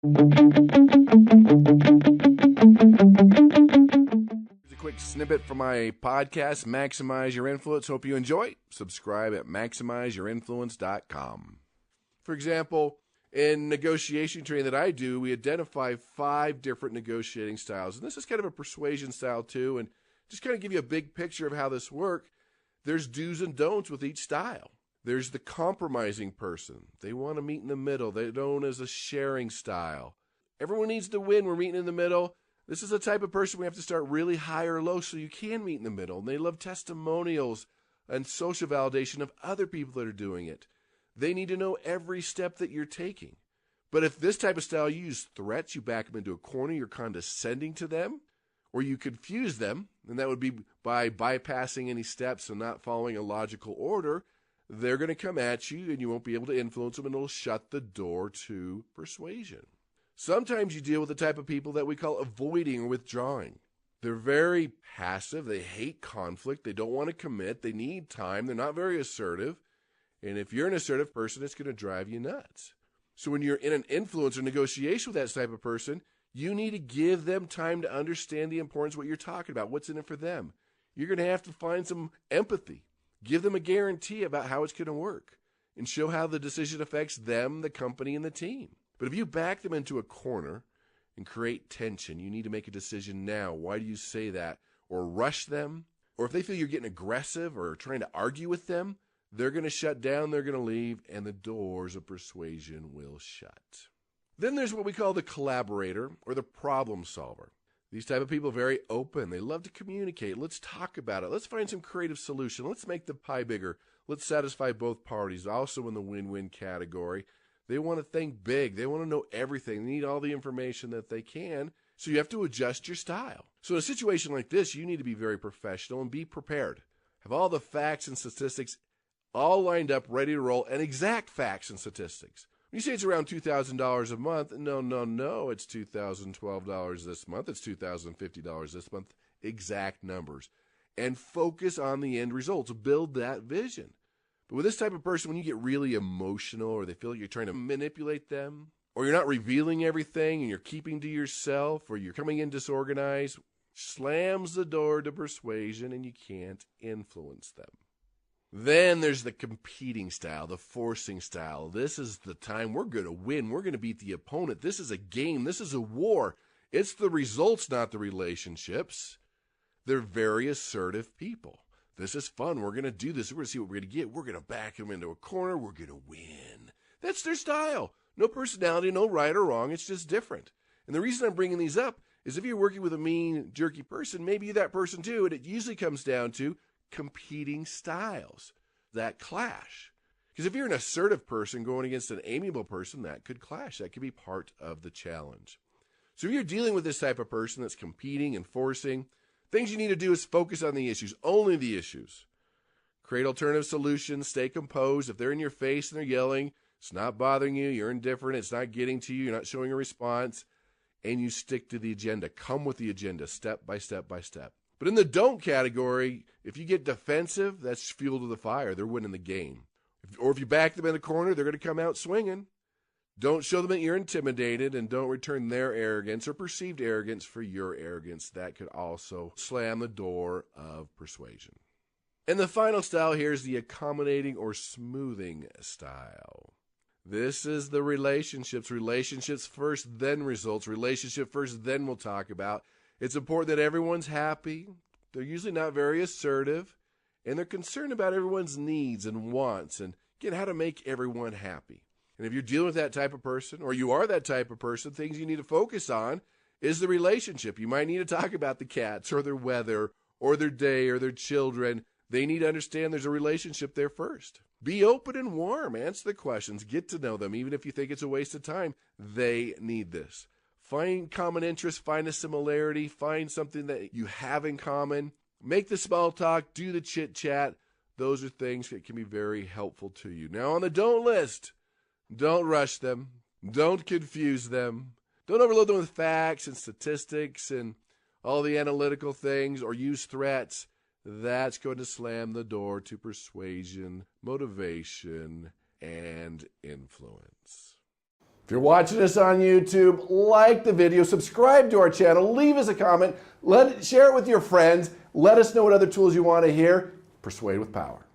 Here's a quick snippet from my podcast, Maximize Your Influence. Hope you enjoy. Subscribe at MaximizeYourInfluence.com. For example, in negotiation training that I do, we identify 5 different negotiating styles. And this is kind of a persuasion style too. And just kind of give you a big picture of how this works. There's do's and don'ts with each style. There's the compromising person. They want to meet in the middle. They're known as a sharing style. Everyone needs to win. We're meeting in the middle. This is the type of person we have to start really high or low so you can meet in the middle. And they love testimonials and social validation of other people that are doing it. They need to know every step that you're taking. But if this type of style, you use threats, you back them into a corner, you're condescending to them, or you confuse them, and that would be by bypassing any steps and not following a logical order, they're going to come at you and you won't be able to influence them, and it'll shut the door to persuasion. Sometimes you deal with the type of people that we call avoiding or withdrawing. They're very passive. They hate conflict. They don't want to commit. They need time. They're not very assertive. And if you're an assertive person, it's going to drive you nuts. So when you're in an influence or negotiation with that type of person, you need to give them time to understand the importance of what you're talking about, what's in it for them. You're going to have to find some empathy. Give them a guarantee about how it's going to work and show how the decision affects them, the company, and the team. But if you back them into a corner and create tension, you need to make a decision now. Why do you say that? Or rush them. Or if they feel you're getting aggressive or trying to argue with them, they're going to shut down, they're going to leave, and the doors of persuasion will shut. Then there's what we call the collaborator or the problem solver. These type of people are very open. They love to communicate. Let's talk about it. Let's find some creative solution. Let's make the pie bigger. Let's satisfy both parties. Also in the win-win category. They want to think big. They want to know everything. They need all the information that they can. So you have to adjust your style. So in a situation like this, you need to be very professional and be prepared. Have all the facts and statistics all lined up, ready to roll, and exact facts and statistics. When you say it's around $2,000 a month, no, it's $2,012 this month, it's $2,050 this month, exact numbers. And focus on the end results, build that vision. But with this type of person, when you get really emotional or they feel like you're trying to manipulate them, or you're not revealing everything and you're keeping to yourself, or you're coming in disorganized, slams the door to persuasion and you can't influence them. Then there's the competing style, the forcing style. This is the time we're going to win. We're going to beat the opponent. This is a game. This is a war. It's the results, not the relationships. They're very assertive people. This is fun. We're going to do this. We're going to see what we're going to get. We're going to back them into a corner. We're going to win. That's their style. No personality, no right or wrong. It's just different. And the reason I'm bringing these up is if you're working with a mean, jerky person, maybe you're that person too, and it usually comes down to competing styles that clash. Because if you're an assertive person going against an amiable person, that could clash. That could be part of the challenge. So if you're dealing with this type of person that's competing and forcing, things you need to do is focus on the issues, only the issues. Create alternative solutions, stay composed. If they're in your face and they're yelling, it's not bothering you, you're indifferent, it's not getting to you, you're not showing a response, and you stick to the agenda. Come with the agenda, step by step by step. But in the don't category, if you get defensive, that's fuel to the fire. They're winning the game. Or if you back them in the corner, they're going to come out swinging. Don't show them that you're intimidated, and don't return their arrogance or perceived arrogance for your arrogance. That could also slam the door of persuasion. And the final style here is the accommodating or smoothing style. This is the relationships. Relationships first, then results. Relationship first, then we'll talk about. It's important that everyone's happy. They're usually not very assertive, and they're concerned about everyone's needs and wants and again, how to make everyone happy. And if you're dealing with that type of person, or you are that type of person, things you need to focus on is the relationship. You might need to talk about the cats or their weather or their day or their children. They need to understand there's a relationship there first. Be open and warm. Answer the questions. Get to know them. Even if you think it's a waste of time, they need this. Find common interests, find a similarity, find something that you have in common. Make the small talk, do the chit-chat. Those are things that can be very helpful to you. Now on the don't list, don't rush them. Don't confuse them. Don't overload them with facts and statistics and all the analytical things or use threats. That's going to slam the door to persuasion, motivation, and influence. If you're watching us on YouTube, like the video, subscribe to our channel, leave us a comment, share it with your friends, let us know what other tools you want to hear. Persuade with power.